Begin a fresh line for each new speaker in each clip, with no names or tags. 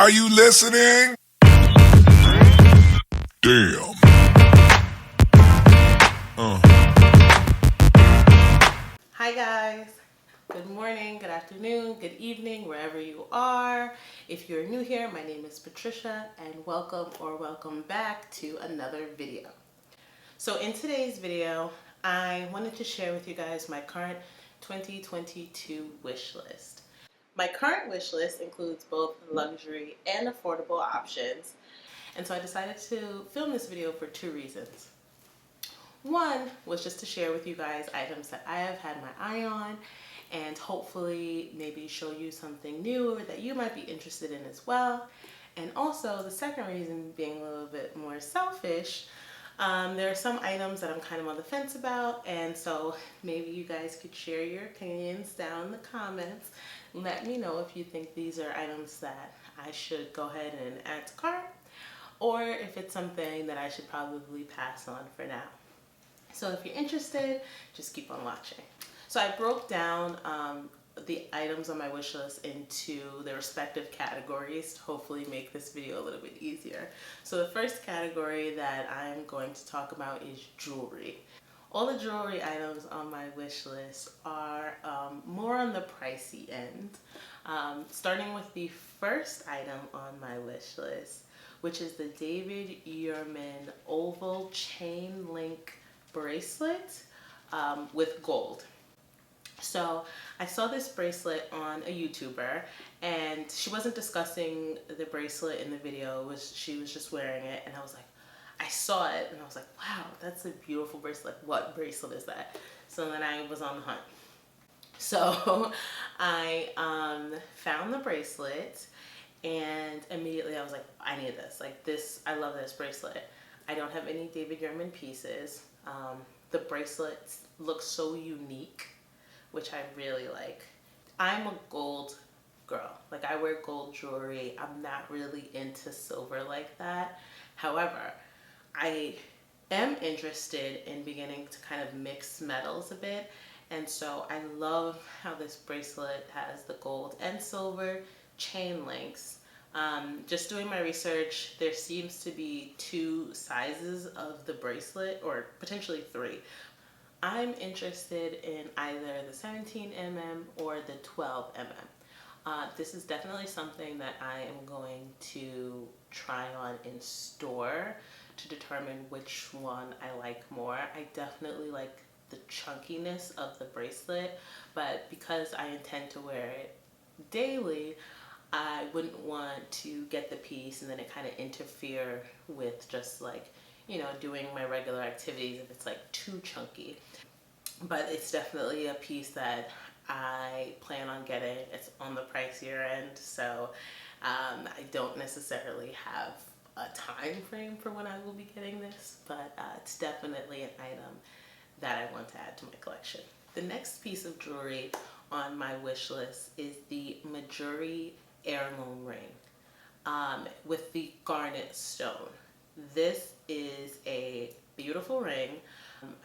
Are you listening? Damn.
Hi guys, good morning, good afternoon, good evening, wherever you are. If you're new here, my name is Patricia and welcome back to another video. So in today's video, I wanted to share with you guys my current 2022 wish list. My current wish list includes both luxury and affordable options, and so I decided to film this video for two reasons. One was just to share with you guys items that I have had my eye on and hopefully maybe show you something new or that you might be interested in as well. And also the second reason being a little bit more selfish, there are some items that I'm kind of on the fence about, and so maybe you guys could share your opinions down in the comments. Let me know if you think these are items that I should go ahead and add to cart, or if it's something that I should probably pass on for now. So if you're interested, just keep on watching. So I broke down the items on my wish list into their respective categories to hopefully make this video a little bit easier. So the first category that I'm going to talk about is jewelry. All the jewelry items on my wish list are more on the pricey end. Starting with the first item on my wish list, which is the David Yurman oval chain link bracelet with gold. So I saw this bracelet on a YouTuber, and she wasn't discussing the bracelet in the video. She was just wearing it, and I was like, I saw it, and I was like, wow, that's a beautiful bracelet. What bracelet is that? So then I was on the hunt. So I found the bracelet, and immediately I was like, I need this. Like this, I love this bracelet. I don't have any David Yurman pieces. The bracelet looks so unique, which I really like. I'm a gold girl. Like I wear gold jewelry. I'm not really into silver like that. However, I am interested in beginning to kind of mix metals a bit. And so I love how this bracelet has the gold and silver chain links. Just doing my research, there seems to be two sizes of the bracelet, or potentially three. I'm interested in either the 17mm or the 12mm. This is definitely something that I am going to try on in store to determine which one I like more. I definitely like the chunkiness of the bracelet, but because I intend to wear it daily, I wouldn't want to get the piece and then it kind of interfere with just like, doing my regular activities if it's like too chunky. But it's definitely a piece that I plan on getting. It's on the pricier end, so I don't necessarily have a time frame for when I will be getting this, but it's definitely an item that I want to add to my collection. The next piece of jewelry on my wish list is the Majuri heirloom ring with the garnet stone. This is a beautiful ring.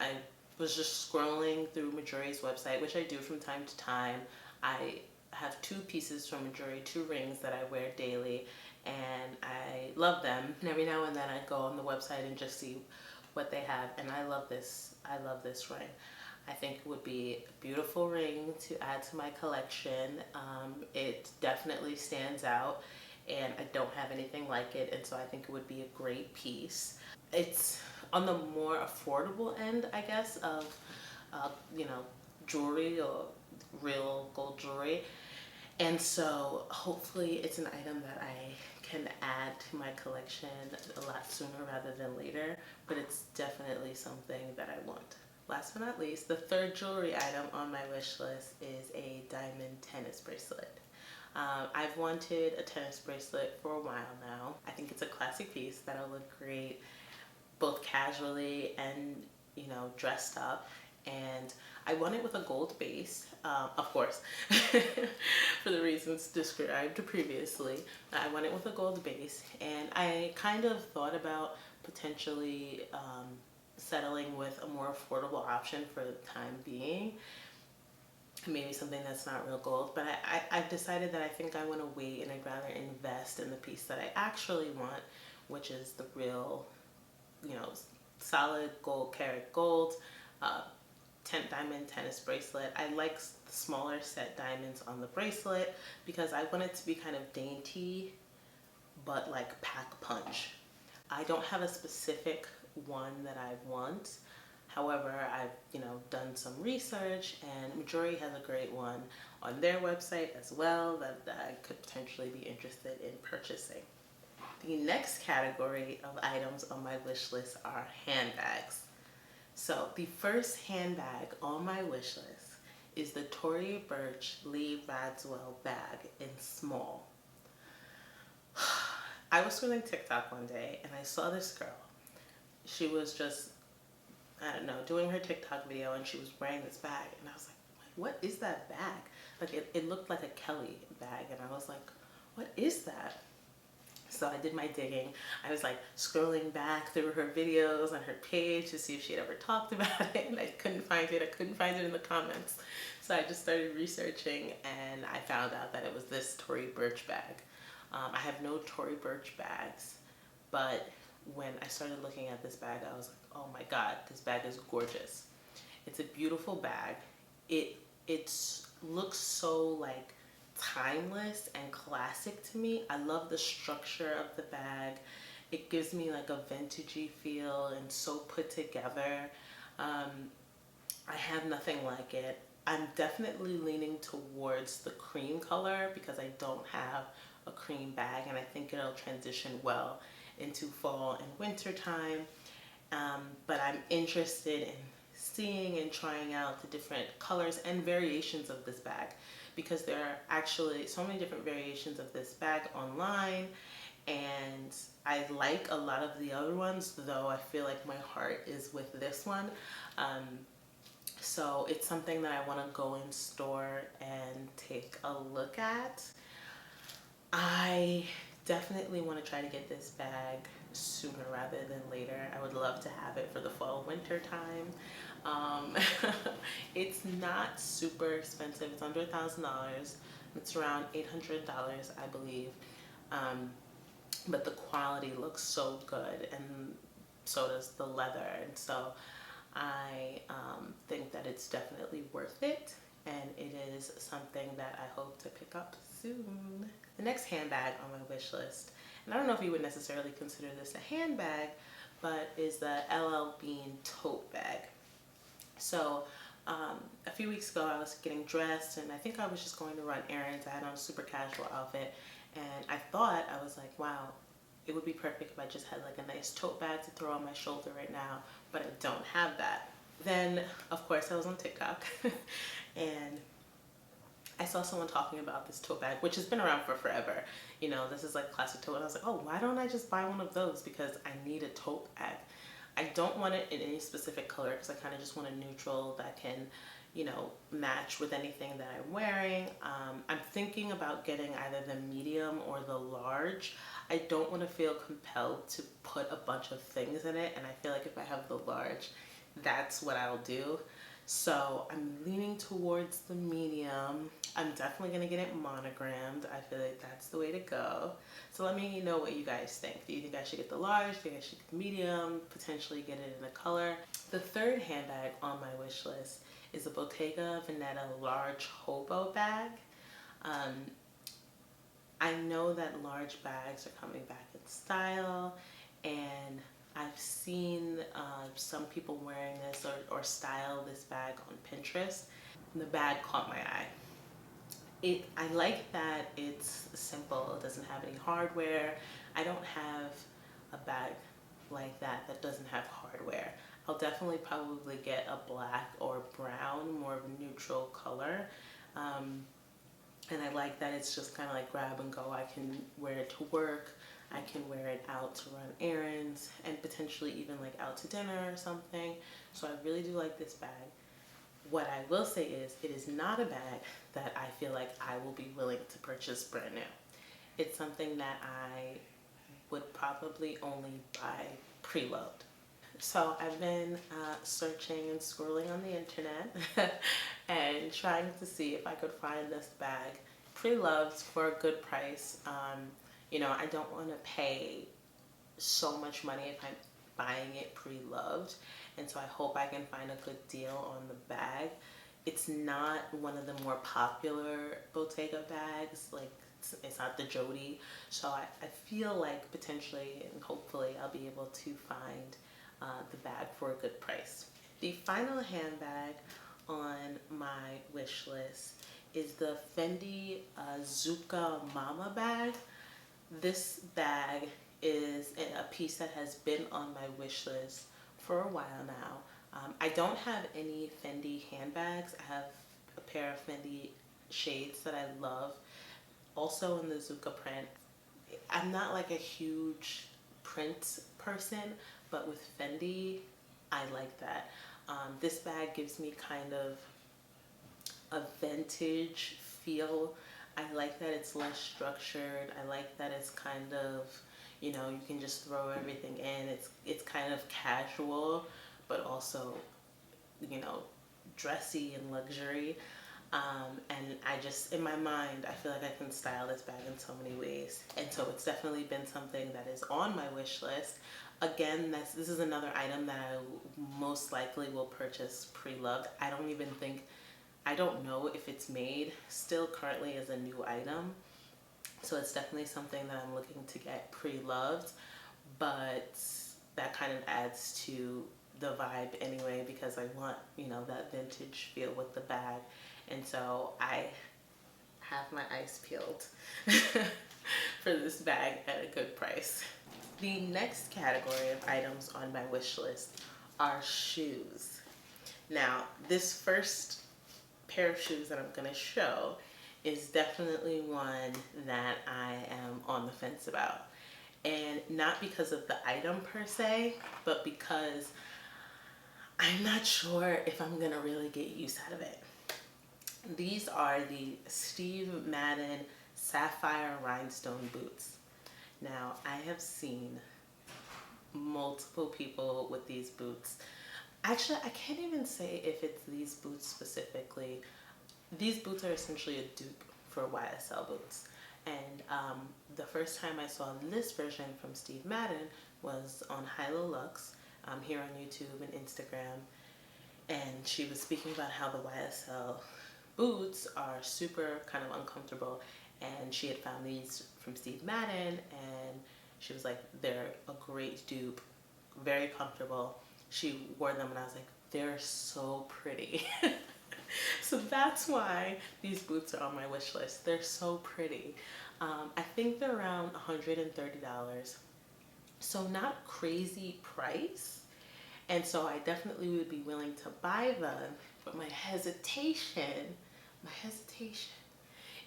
I was just scrolling through Majuri's website, which I do from time to time. I have two pieces from Majuri, two rings that I wear daily, and I love them. And every now and then I go on the website and just see what they have, and I love this. I love this ring. I think it would be a beautiful ring to add to my collection. It definitely stands out, and I don't have anything like it, and so I think it would be a great piece. It's on the more affordable end, I guess, of jewelry or real gold jewelry, and so hopefully it's an item that I can add to my collection a lot sooner rather than later, but it's definitely something that I want. Last but not least, the third jewelry item on my wish list is a diamond tennis bracelet. I've wanted a tennis bracelet for a while now. I think it's a classic piece that'll look great both casually and, dressed up. And I want it with a gold base, of course, for the reasons described previously. I want it with a gold base, and I kind of thought about potentially settling with a more affordable option for the time being. maybe something that's not real gold. But I've decided that I think I want to wait and I'd rather invest in the piece that I actually want, which is the real, you know, solid gold, carat gold, 10 diamond tennis bracelet. I like the smaller set diamonds on the bracelet because I want it to be kind of dainty, but like pack punch. I don't have a specific one that I want. However, I've, you know, done some research and Majority has a great one on their website as well that I could potentially be interested in purchasing. The next category of items on my wish list are handbags. So the first handbag on my wish list is the Tory Burch Lee Radswell bag in small. I was scrolling TikTok one day and I saw this girl. She was just, I don't know, doing her TikTok video and she was wearing this bag and I was like, what is that bag? Like it looked like a Kelly bag and I was like, what is that? So I did my digging. I was like scrolling back through her videos on her page to see if she had ever talked about it and I couldn't find it. I couldn't find it in the comments. So I just started researching and I found out that it was this Tory Burch bag. I have no Tory Burch bags, but when I started looking at this bag, I was like, oh my God, this bag is gorgeous. It's a beautiful bag. It looks so like timeless and classic to me. I love the structure of the bag. It gives me like a vintagey feel and so put together. I have nothing like it. I'm definitely leaning towards the cream color because I don't have a cream bag and I think it'll transition well into fall and winter time. But I'm interested in seeing and trying out the different colors and variations of this bag because there are actually so many different variations of this bag online and I like a lot of the other ones, though I feel like my heart is with this one. So it's something that I want to go in store and take a look at. I definitely want to try to get this bag sooner rather than later. I would love to have it for the fall winter time. It's not super expensive. It's under $1,000. It's around $800, I believe. But the quality looks so good and so does the leather. And so I think that it's definitely worth it. And it is something that I hope to pick up soon. The next handbag on my wish list, and I don't know if you would necessarily consider this a handbag, but is the LL Bean tote bag. So a few weeks ago I was getting dressed and I think I was just going to run errands. I had on a super casual outfit and I thought, I was like, wow, it would be perfect if I just had like a nice tote bag to throw on my shoulder right now, but I don't have that. Then of course I was on TikTok and I saw someone talking about this tote bag, which has been around for forever. You know, this is like classic tote. And I was like, oh, why don't I just buy one of those? Because I need a tote bag. I don't want it in any specific color because I kind of just want a neutral that can, you know, match with anything that I'm wearing. I'm thinking about getting either the medium or the large. I don't want to feel compelled to put a bunch of things in it. And I feel like if I have the large, that's what I'll do. So I'm leaning towards the medium. I'm definitely going to get it monogrammed. I feel like that's the way to go. So let me know what you guys think. Do you think I should get the large? Do you think I should get the medium? Potentially get it in a color? The third handbag on my wish list is a Bottega Veneta large hobo bag. I know that large bags are coming back in style and I've seen some people wearing this or style this bag on Pinterest. And the bag caught my eye. I like that it's simple. It doesn't have any hardware. I don't have a bag like that doesn't have hardware. I'll definitely probably get a black or brown, more of a neutral color. And I like that it's just kind of like grab and go. I can wear it to work. I can wear it out to run errands and potentially even like out to dinner or something. So I really do like this bag. What I will say is it is not a bag that I feel like I will be willing to purchase brand new. It's something that I would probably only buy preloved. So I've been searching and scrolling on the internet and trying to see if I could find this bag pre-loved for a good price. I don't want to pay so much money if I'm buying it pre-loved, and so I hope I can find a good deal on the bag. It's not one of the more popular Bottega bags, like it's not the Jody, so I feel like potentially and hopefully I'll be able to find the bag for a good price. The final handbag on my wish list is the Fendi Zucca Mama bag. This bag is a piece that has been on my wish list for a while now. I don't have any Fendi handbags. I have a pair of Fendi shades that I love, also in the Zucca print. I'm not like a huge print person, but with Fendi, I like that. This bag gives me kind of a vintage feel. I like that it's less structured. I like that it's kind of, you can just throw everything in. It's kind of casual, but also, dressy and luxury. And I just, in my mind, I feel like I can style this bag in so many ways. And so it's definitely been something that is on my wish list. Again, this is another item that I most likely will purchase pre-loved. I don't know if it's made still currently as a new item. So it's definitely something that I'm looking to get pre-loved, but that kind of adds to the vibe anyway, because I want, that vintage feel with the bag. And so I have my eyes peeled for this bag at a good price. The next category of items on my wish list are shoes. Now, this first pair of shoes that I'm going to show is definitely one that I am on the fence about. And not because of the item per se, but because I'm not sure if I'm going to really get use out of it. These are the Steve Madden Sapphire Rhinestone boots. Now, I have seen multiple people with these boots. Actually, I can't even say if it's these boots specifically. These boots are essentially a dupe for YSL boots. And the first time I saw this version from Steve Madden was on Hilo Lux here on YouTube and Instagram. And she was speaking about how the YSL boots are super kind of uncomfortable. And she had found these from Steve Madden, and she was like, they're a great dupe, very comfortable. She wore them and I was like, they're so pretty. So that's why these boots are on my wish list. They're so pretty. I think they're around $130. So not crazy price. And so I definitely would be willing to buy them. But my hesitation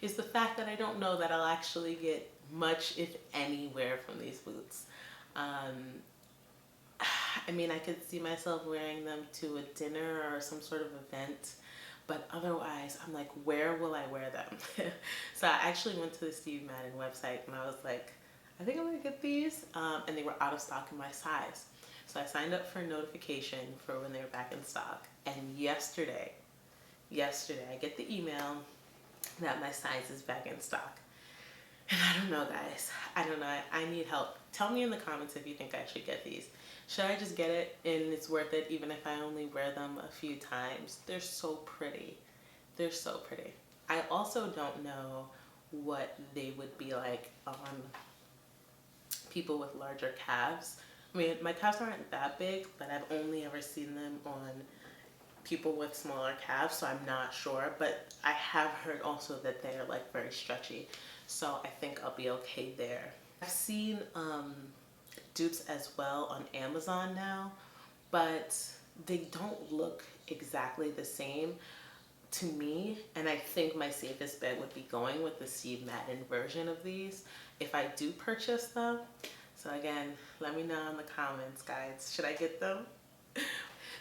is the fact that I don't know that I'll actually get much, if any, wear from these boots. I mean, I could see myself wearing them to a dinner or some sort of event, but otherwise, I'm like, where will I wear them? So I actually went to the Steve Madden website and I was like, I think I'm gonna get these, and they were out of stock in my size. So I signed up for a notification for when they were back in stock, and yesterday, I get the email that my size is back in stock. And I don't know, guys. I don't know. I need help. Tell me in the comments if you think I should get these. Should I just get it and it's worth it even if I only wear them a few times? They're so pretty. They're so pretty. I also don't know what they would be like on people with larger calves. I mean, my calves aren't that big, but I've only ever seen them on people with smaller calves, so I'm not sure. But I have heard also that they're like very stretchy, so I think I'll be okay there. I've seen dupes as well on Amazon now, but they don't look exactly the same to me, and I think my safest bet would be going with the Steve Madden version of these if I do purchase them. So again, let me know in the comments, guys. Should I get them?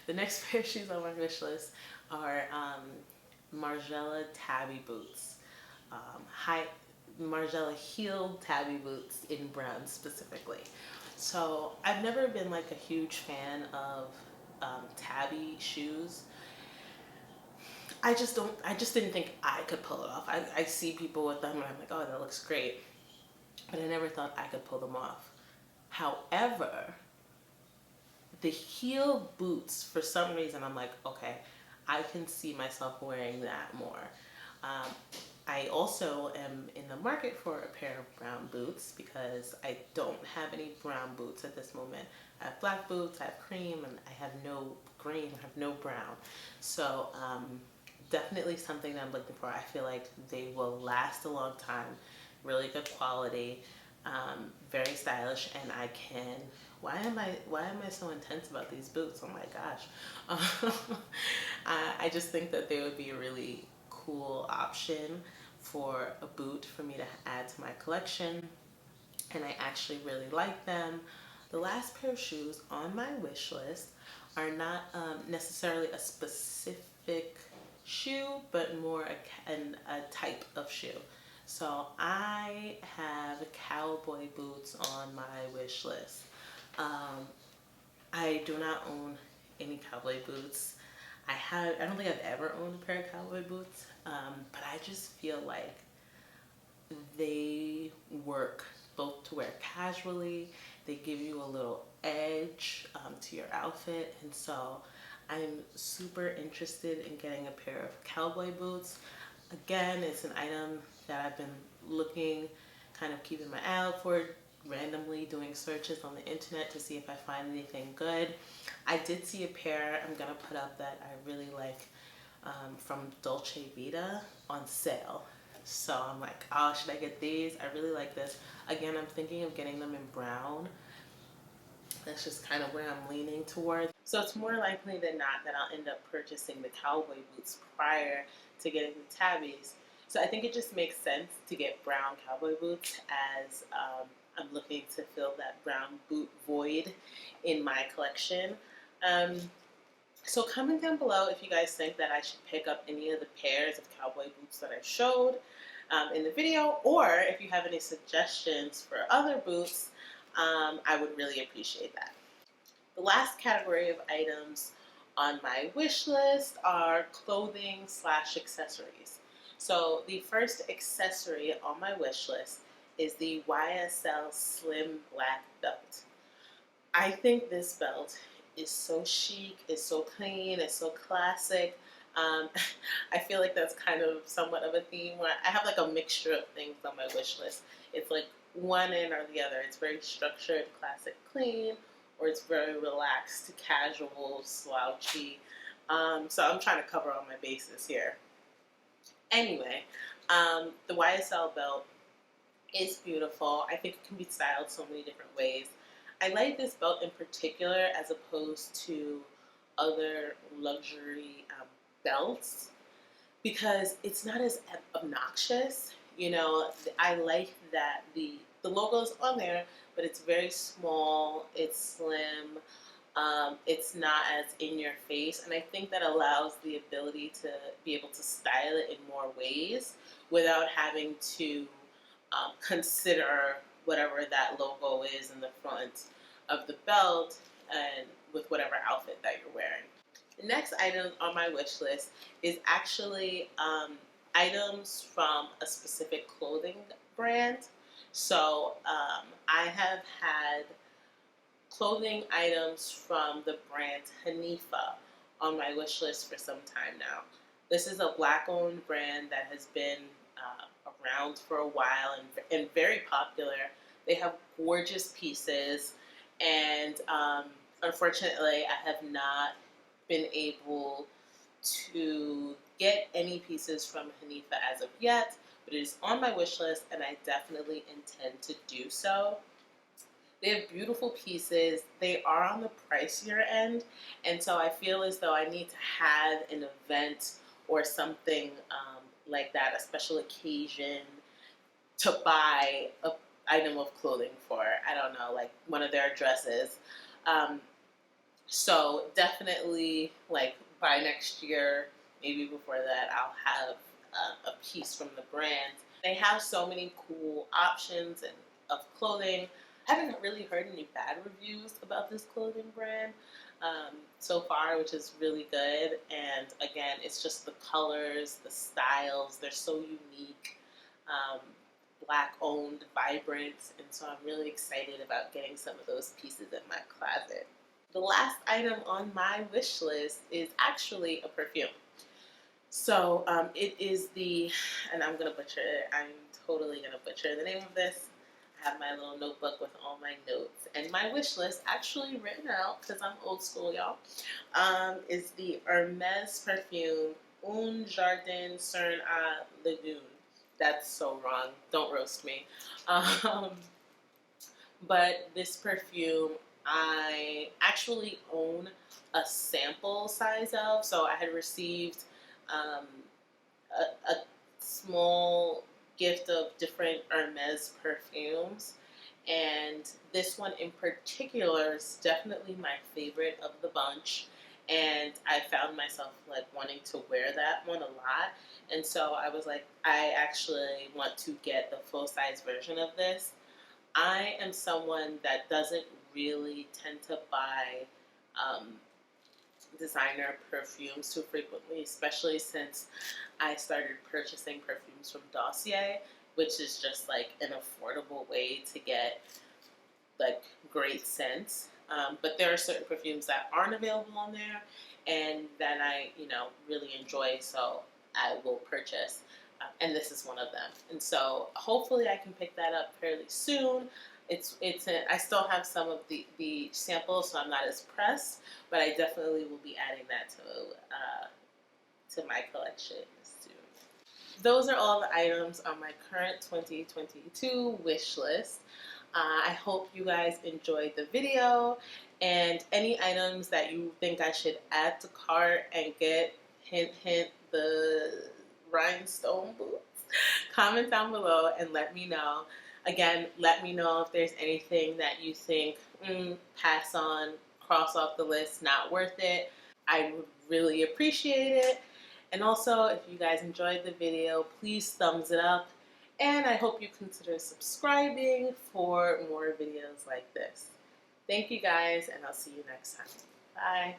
The next pair of shoes on my wish list are Margiela Tabby boots. Margiela heel tabby boots in brown specifically. So I've never been like a huge fan of tabby shoes. I just didn't think I could pull it off. I see people with them and I'm like, oh, that looks great. But I never thought I could pull them off. However, the heel boots, for some reason, I'm like, okay, I can see myself wearing that more. Um, I also am in the market for a pair of brown boots because I don't have any brown boots at this moment. I have black boots, I have cream, and I have no green, I have no brown. So definitely something that I'm looking for. I feel like they will last a long time, really good quality, very stylish, and I can. Why am I so intense about these boots? Oh my gosh. I just think that they would be a really cool option for a boot for me to add to my collection, and I actually really like them. The last pair of shoes on my wish list are not necessarily a specific shoe, but more a type of shoe. So I have cowboy boots on my wish list. Um, I do not own any cowboy boots. I don't think I've ever owned a pair of cowboy boots, but I just feel like they work both to wear casually. They give you a little edge to your outfit, and so I'm super interested in getting a pair of cowboy boots. Again, it's an item that I've been looking, kind of keeping my eye out for, randomly doing searches on the internet to see if I find anything good. I did see a pair I'm gonna put up that I really like from Dolce Vita on sale. So I'm like, oh, should I get these? I really like this. Again, I'm thinking of getting them in brown. That's just kind of where I'm leaning towards. So it's more likely than not that I'll end up purchasing the cowboy boots prior to getting the tabbies. So I think it just makes sense to get brown cowboy boots as I'm looking to fill that brown boot void in my collection. Um, so comment down below if you guys think that I should pick up any of the pairs of cowboy boots that I showed in the video, or if you have any suggestions for other boots, I would really appreciate that. The last category of items on my wish list are clothing slash accessories. So the first accessory on my wish list is the YSL Slim Black Belt. I think this belt is so chic, it's so clean, it's so classic. Um, I feel like that's kind of somewhat of a theme where I have like a mixture of things on my wish list. It's like one end or the other. It's very structured, classic, clean, or it's very relaxed, casual, slouchy. So I'm trying to cover all my bases here. Anyway, the YSL belt is beautiful. I think it can be styled so many different ways. I like this belt in particular as opposed to other luxury belts because it's not as obnoxious. You know, I like that the logo is on there, but it's very small, it's slim, it's not as in your face, and I think that allows the ability to be able to style it in more ways without having to consider whatever that logo is in the front of the belt and with whatever outfit that you're wearing. The next item on my wish list is actually items from a specific clothing brand. So I have had clothing items from the brand Hanifa on my wish list for some time now. This is a black-owned brand that has been around for a while and very popular. They have gorgeous pieces, and unfortunately, I have not been able to get any pieces from Hanifa as of yet, but it is on my wish list, and I definitely intend to do so. They have beautiful pieces. They are on the pricier end, and so I feel as though I need to have an event or something like that, a special occasion, to buy an item of clothing for. I don't know, like one of their dresses. So definitely, like by next year, maybe before that, I'll have a piece from the brand They have so many cool options and of clothing. I haven't really heard any bad reviews about this clothing brand so far, which is really good. And again, it's just the colors, the styles, they're so unique, um, black owned, vibrant. And so I'm really excited about getting some of those pieces in my closet. The last item on my wish list is actually a perfume. So it is and I'm going to butcher it. I'm totally going to butcher the name of this. I have my little notebook with all my notes. And my wish list, actually written out, because I'm old school, y'all, is the Hermes perfume Un Jardin sur un Lagoon. That's so wrong. Don't roast me. Um, but this perfume, I actually own a sample size of. So I had received um, a small gift of different Hermes perfumes. And this one in particular is definitely my favorite of the bunch. And I found myself like wanting to wear that one a lot. And so I was like, I actually want to get the full size version of this. I am someone that doesn't really tend to buy um, designer perfumes too frequently, especially since I started purchasing perfumes from Dossier, which is just like an affordable way to get like great scents. But there are certain perfumes that aren't available on there and that I, really enjoy, so I will purchase. And this is one of them. And so hopefully I can pick that up fairly soon. I still have some of the samples, so I'm not as pressed, but I definitely will be adding that to my collection soon. Those are all the items on my current 2022 wish list. I hope you guys enjoyed the video, and any items that you think I should add to cart and get, hint, hint, the rhinestone boots, comment down below and let me know. Again, let me know if there's anything that you think, pass on, cross off the list, not worth it. I would really appreciate it. And also, if you guys enjoyed the video, please thumbs it up. And I hope you consider subscribing for more videos like this. Thank you guys, and I'll see you next time. Bye.